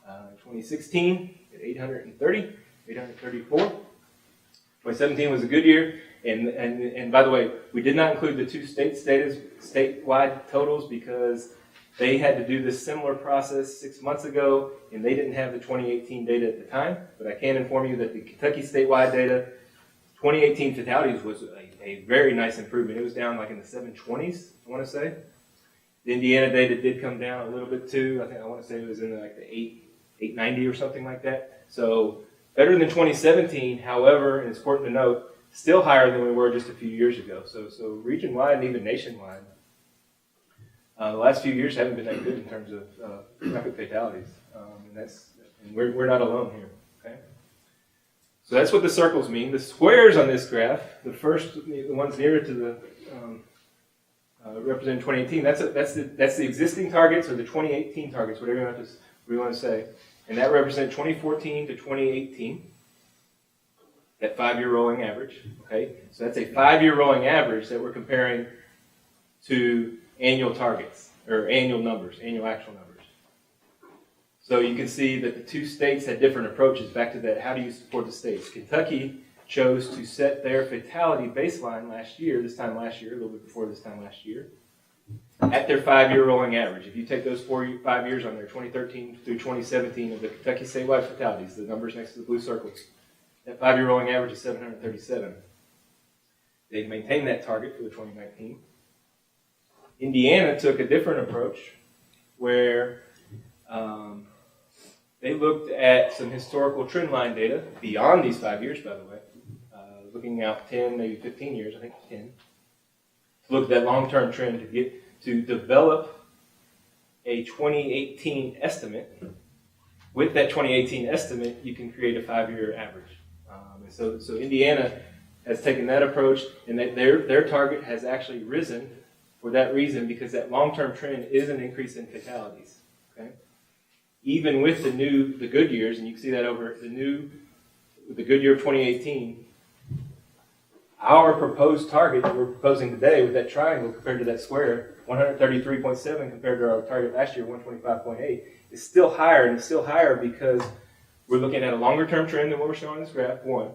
in 2016 at 834. 2017 was a good year. And by the way, we did not include the two statewide totals because they had to do this similar process 6 months ago, and they didn't have the 2018 data at the time. But I can inform you that the Kentucky statewide data, 2018 fatalities was a very nice improvement. It was down like in the 720s, I want to say. The Indiana data did come down a little bit too. I want to say it was in like the 890 or something like that. So better than 2017. However, and it's important to note, still higher than we were just a few years ago. So region-wide and even nationwide, the last few years haven't been that good in terms of traffic fatalities. And we're not alone here. Okay. So that's what the circles mean. The squares on this graph, the ones nearer to the representing 2018. That's the existing targets or the 2018 targets, whatever we want to say, and that represents 2014 to 2018. That 5-year rolling average. Okay, so that's a 5-year rolling average that we're comparing to annual targets or annual numbers, annual actual numbers. So you can see that the two states had different approaches. Back to that, how do you support the states? Kentucky chose to set their fatality baseline this time last year, a little bit before this time last year, at their 5-year rolling average. If you take those 5 years on there, 2013 through 2017 of the Kentucky statewide fatalities, the numbers next to the blue circles, that 5-year rolling average is 737. They maintained that target for the 2019. Indiana took a different approach where they looked at some historical trend line data beyond these 5 years, by the way, looking out 10, maybe 15 years, I think 10, to look at that long-term trend to develop a 2018 estimate. With that 2018 estimate, you can create a 5-year average. So Indiana has taken that approach, and their target has actually risen for that reason because that long-term trend is an increase in fatalities. Okay, even with the good years, and you can see that over the good year of 2018. Our proposed target that we're proposing today with that triangle compared to that square, 133.7 compared to our target last year, 125.8, is still higher, and it's still higher because we're looking at a longer-term trend than what we're showing in this graph, one.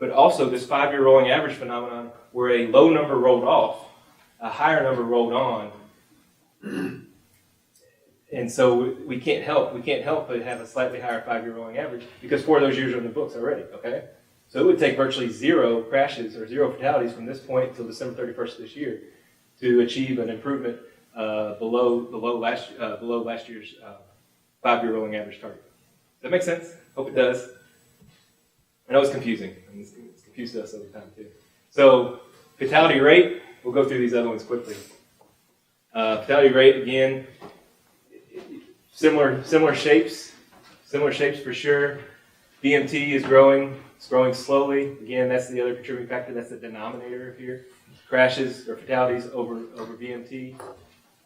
But also this 5-year rolling average phenomenon where a low number rolled off, a higher number rolled on. And so we can't help but have a slightly higher 5-year rolling average because 4 of those years are in the books already, okay? So it would take virtually 0 crashes or 0 fatalities from this point until December 31st of this year to achieve an improvement below last year's 5-year rolling average target. Does that make sense? Hope it does. I know it's confusing. It's confused us over time too. So fatality rate, we'll go through these other ones quickly. Fatality rate, again, similar shapes for sure. BMT is growing. It's growing slowly. Again, that's the other contributing factor. That's the denominator here. Crashes or fatalities over BMT. You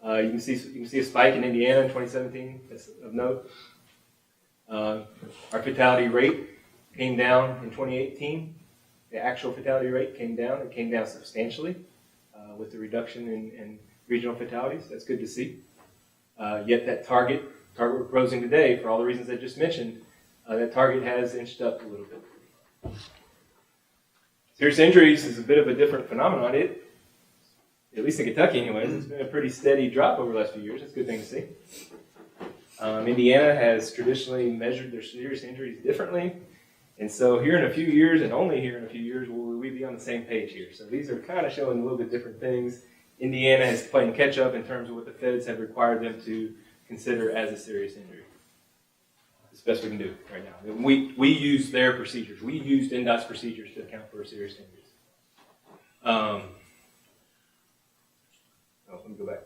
can see a spike in Indiana in 2017. That's of note. Our fatality rate came down in 2018. The actual fatality rate came down. It came down substantially with the reduction in regional fatalities. That's good to see. Yet that target we're proposing today, for all the reasons I just mentioned, that target has inched up a little bit. Serious injuries is a bit of a different phenomenon. At least in Kentucky anyways, it's been a pretty steady drop over the last few years. That's a good thing to see. Indiana has traditionally measured their serious injuries differently. And so here in a few years, and only here in a few years, will we be on the same page here. So these are kind of showing a little bit different things. Indiana is playing catch up in terms of what the feds have required them to consider as a serious injury. It's the best we can do right now. We use their procedures. We used NDOT's procedures to account for serious injuries. Let me go back.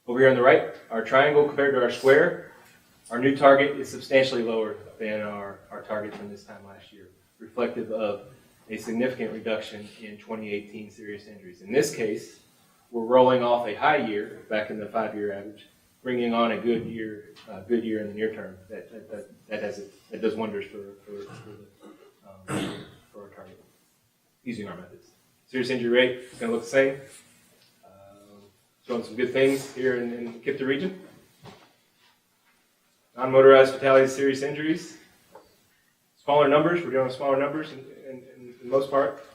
Over here on the right, our triangle compared to our square, our new target is substantially lower than our target from this time last year, reflective of a significant reduction in 2018 serious injuries. In this case, we're rolling off a high year back in the 5-year average, bringing on a good year in the near term. That does wonders for our target using our methods. Serious injury rate is going to look the same. Showing some good things here in the KIPTA region. Non-motorized fatalities, serious injuries. Smaller numbers. We're doing smaller numbers in the most part.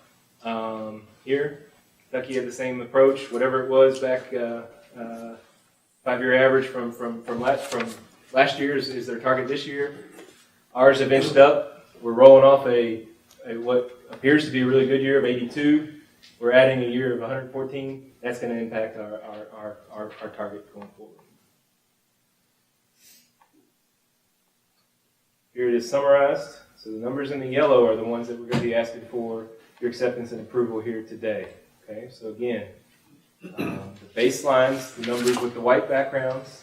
Here, Kentucky had the same approach. Whatever it was back 5-year average from last year is their target this year. Ours have inched up. We're rolling off a what appears to be a really good year of 82. We're adding a year of 114. That's going to impact our target going forward. Here it is summarized. So the numbers in the yellow are the ones that we're going to be asking for your acceptance and approval here today. Okay, so again, the baselines, the numbers with the white backgrounds,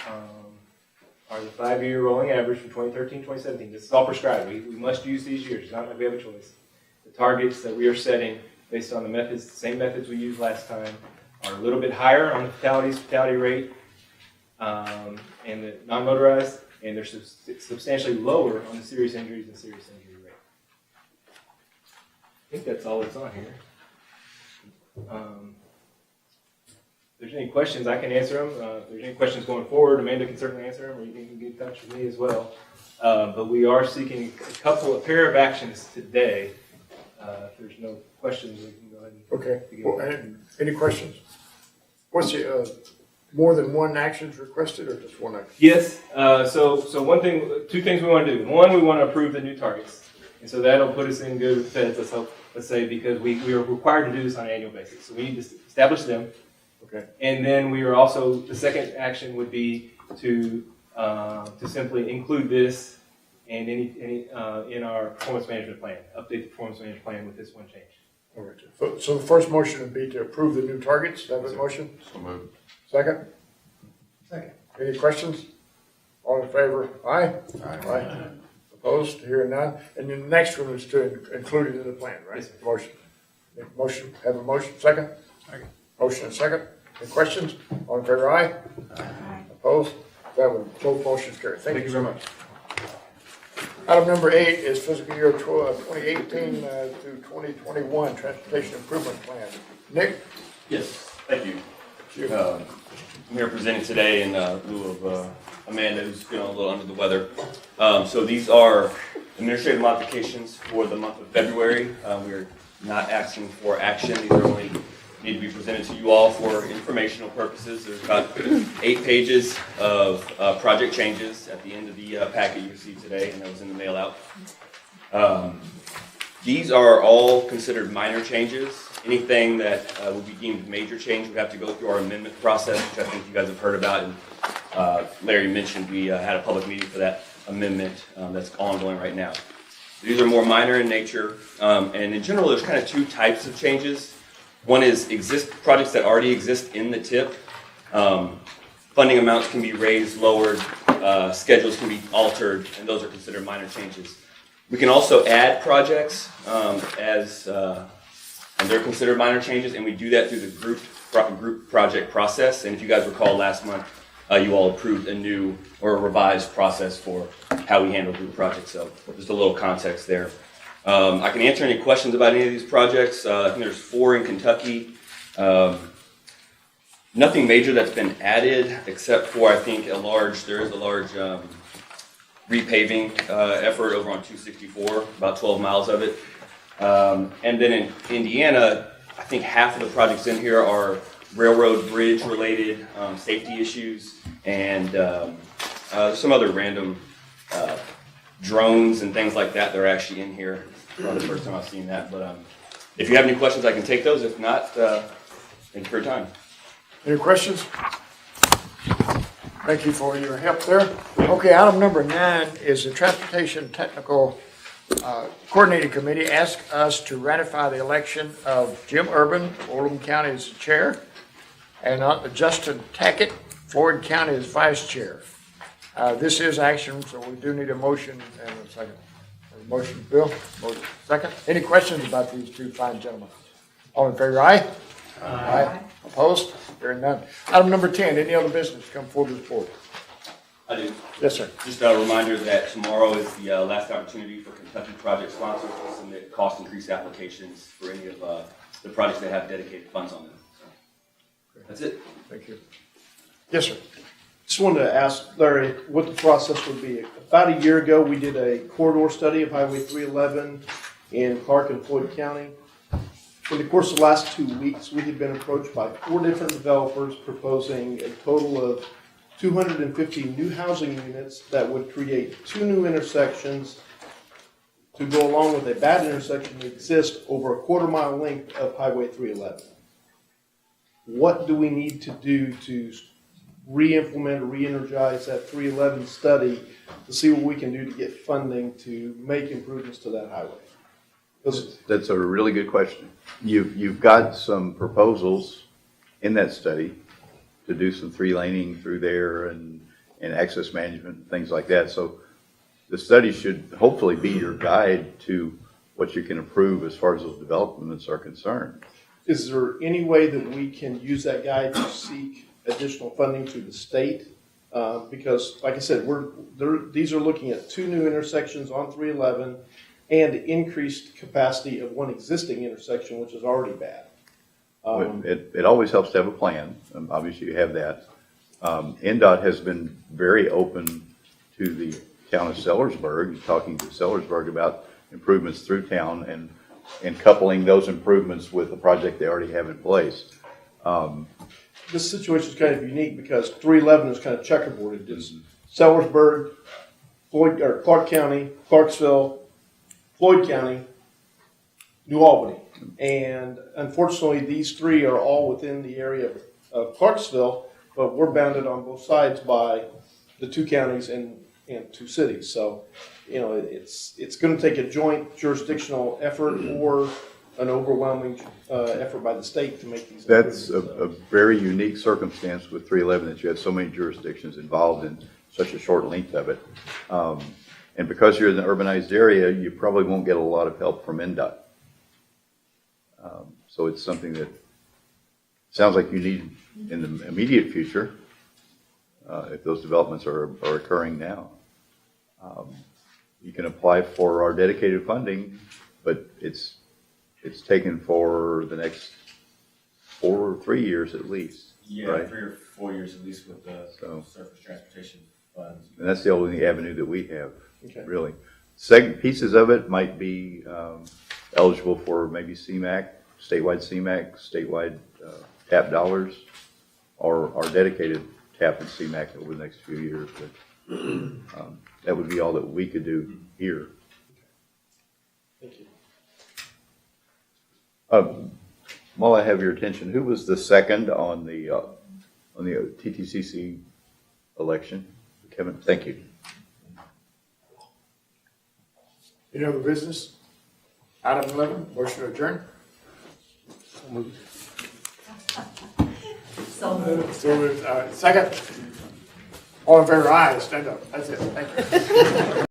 are the 5-year rolling average from 2013 to 2017. This is all prescribed. We must use these years. It's not like we have a choice. The targets that we are setting based on the methods, the same methods we used last time, are a little bit higher on the fatality rate and the non-motorized, and they're substantially lower on the serious injuries and serious injury rate. I think that's all that's on here. If there's any questions, I can answer them. If there's any questions going forward, Amanda can certainly answer them, or you can get in touch with me as well. But we are seeking a pair of actions today. If there's no questions, we can go ahead and begin. Well, and any questions? What's the more than one actions requested, or just one action? Yes. So two things we want to do. One, we want to approve the new targets, and so that'll put us in good with feds. Let's say because we are required to do this on an annual basis, so we need to establish them. Okay. And then we are also, the second action would be to simply include this and any in our performance management plan. Update the performance management plan with this one change. All right. So the first motion would be to approve the new targets. Is that the motion? So moved. Second? Second. Any questions? All in favor? Aye? Aye. Opposed? Hearing none. And then the next one is to include it in the plan, right? Yes, sir. Motion. Have a motion. Second? Second. Motion and second. Any questions? All in favor? Aye? Opposed? That would both motions carry. Thank you very much. Item number 8 is fiscal year 2018 through 2021 Transportation Improvement Plan. Nick? Yes, thank you. I'm here presenting today in lieu of Amanda, who's feeling a little under the weather. So these are administrative modifications for the month of February. We're not asking for action. These are only need to be presented to you all for informational purposes. There's about 8 pages of project changes at the end of the packet you received today, and that was in the mail out. These are all considered minor changes. Anything that would be deemed major change would have to go through our amendment process, which I think you guys have heard about. And Larry mentioned we had a public meeting for that amendment that's ongoing right now. These are more minor in nature, and in general, there's kind of 2 types of changes. One is projects that already exist in the TIP. Funding amounts can be raised, lowered, schedules can be altered, and those are considered minor changes. We can also add projects and they're considered minor changes, and we do that through the group project process. And if you guys recall last month, you all approved a new or a revised process for how we handle group projects. So just a little context there. I can answer any questions about any of these projects. I think there's 4 in Kentucky. Nothing major that's been added except for, I think, there is a large repaving effort over on 264, about 12 miles of it. And then in Indiana, I think half of the projects in here are railroad bridge related, safety issues, and some other random drones and things like that. They're actually in here. Probably the first time I've seen that. But if you have any questions, I can take those. If not, thank you for your time. Any questions? Thank you for your help there. Okay, item number 9 is the Transportation Technical Coordinating Committee asked us to ratify the election of Jim Urban, Oldham County's chair. and Justin Tackett, Floyd County as vice chair. This is action, so we do need a motion and a second. A motion, Bill, motion, second. Any questions about these two fine gentlemen? All in favor, aye? Aye. Opposed? Hearing none. Item number 10, any other business come forward to the board? I do. Yes, sir. Just a reminder that tomorrow is the last opportunity for Kentucky project sponsors to submit cost increase applications for any of the projects that have dedicated funds on them. So, that's it. Thank you. Yes, sir. Just wanted to ask Larry what the process would be. About a year ago, we did a corridor study of Highway 311 in Clark and Floyd County. For the course of the last 2 weeks, we had been approached by 4 different developers proposing a total of 250 new housing units that would create 2 new intersections to go along with a bad intersection that exists over a quarter-mile length of Highway 311. What do we need to do to re-implement or re-energize that 311 study to see what we can do to get funding to make improvements to that highway? That's a really good question. You've got some proposals in that study to do some 3-laning through there and access management and things like that. So the study should hopefully be your guide to what you can improve as far as those developments are concerned. Is there any way that we can use that guide to seek additional funding through the state? Because, like I said, these are looking at 2 new intersections on 311 and increased capacity of one existing intersection, which is already bad. It always helps to have a plan. Obviously, you have that. NDOT has been very open to the town of Sellersburg, talking to Sellersburg about improvements through town and coupling those improvements with the project they already have in place. This situation is kind of unique because 311 is kind of checkerboarded. It's Sellersburg, Clark County, Clarksville, Floyd County, New Albany. And unfortunately, these 3 are all within the area of Clarksville, but we're bounded on both sides by the 2 counties and 2 cities. So, it's going to take a joint jurisdictional effort or an overwhelming effort by the state to make these. That's a very unique circumstance with 311 that you have so many jurisdictions involved in such a short length of it. And because you're in the urbanized area, you probably won't get a lot of help from NDOT. So it's something that sounds like you need in the immediate future, if those developments are occurring now. You can apply for our dedicated funding, but it's taken for the next 4 or 3 years at least. Yeah, right? 3 or 4 years at least with the surface transportation funds. And that's the only avenue that we have, Okay. really. Pieces of it might be eligible for maybe CMAQ, statewide TAP dollars, or our dedicated TAP and CMAQ over the next few years. But that would be all that we could do here. Thank you. While I have your attention, who was the second on the TTCC election? Kevin, thank you. Any other business? Item 11, motion to adjourn. So moved. So moved. Second. All in favor, aye. Stand up. That's it. Thank you.